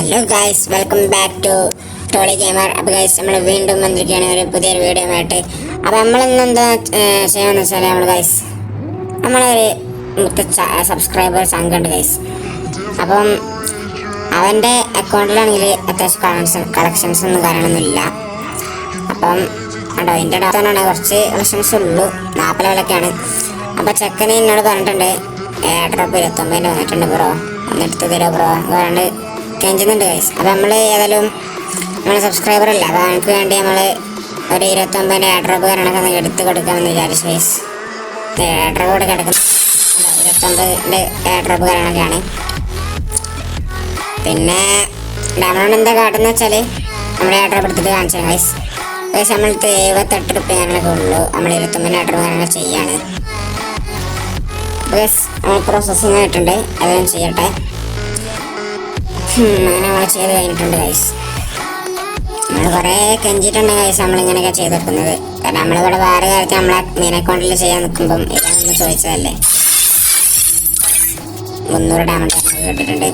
Hello guys, welcome back to Tolly gamer. അപ്പോൾ guys, നമ്മൾ വീണ്ടും വന്നിരിക്കുകയാണ് ഒരു പുതിയൊരു വീഡിയോ ആയിട്ട്. അപ്പോൾ നമ്മളിന്ന് എന്താ ചെയ്യാമെന്ന് വെച്ചാൽ നമ്മളൊരു സബ്സ്ക്രൈബേഴ്സ് അങ്കുണ്ട് ഗൈസ്. അപ്പം അവൻ്റെ അക്കൗണ്ടിലാണെങ്കിൽ അത്യാവശ്യം കളക്ഷൻസ് ഒന്നും കാര്യങ്ങളൊന്നുമില്ല. അപ്പം കണ്ടോ, എൻ്റെ ഡാറ്റാണ് കുറച്ച് കളക്ഷൻസ് ഉള്ളൂ, 40 ലെവലൊക്കെയാണ്. അപ്പോൾ ചെക്കന് എന്നോട് പറഞ്ഞിട്ടുണ്ട് ഡ്രോപ്പ് 29 വന്നിട്ടുണ്ട് ബ്രോ, ഒന്നെടുത്ത് തരുമോ ബ്രോ പറയാണ്ട് കെഞ്ചുന്നുണ്ട് ഗൈസ്. അപ്പോൾ നമ്മൾ ഏതായാലും നമ്മൾ സബ്സ്ക്രൈബർ അല്ല, അപ്പോൾ അവർക്ക് വേണ്ടി നമ്മൾ ഒരു 29 ഡ്രോപ്പ് കാര്യങ്ങളൊക്കെ എടുത്ത് കൊടുക്കാമെന്ന് വിചാരിച്ചു ഗൈസ്. ഡ്രോപ്പ് കൂടെ കിടക്കുന്നു 29 ഡ്രോപ്പ് കാര്യങ്ങളൊക്കെയാണ്. പിന്നെ നമ്മളോട് എന്താ കാട്ടുന്ന വെച്ചാൽ നമ്മൾ ഡ്രോപ്പ് എടുത്തിട്ട് കാണിച്ചു ഗൈസ്. ഗൈസ്, നമ്മൾക്ക് 78 റുപ്യ കാര്യങ്ങളൊക്കെ ഉള്ളൂ. നമ്മൾ 29 ഡ്രോപ്പ് കാര്യങ്ങൾ ചെയ്യാണ് ഗൈസ്. പ്രോസസ്സിങ് ആയിട്ടുണ്ട്, അതും ചെയ്യട്ടെ. അങ്ങനെ നമ്മൾ ചെയ്ത് കഴിഞ്ഞിട്ടുണ്ട് ഗൈസ്. നമ്മൾ കുറേ കെഞ്ചിട്ടുണ്ട് ഗൈസ് നമ്മളിങ്ങനെയൊക്കെ ചെയ്ത് വെക്കുന്നത്. കാരണം നമ്മളിവിടെ വേറെ കാര്യത്തിൽ നമ്മളെ മെയിൻ അക്കൗണ്ടിൽ ചെയ്യാൻ നിൽക്കുമ്പം ഇതാണെന്ന് ചോദിച്ചതല്ലേ. 300 ഡയമണ്ട് കേട്ടിട്ടുണ്ട്.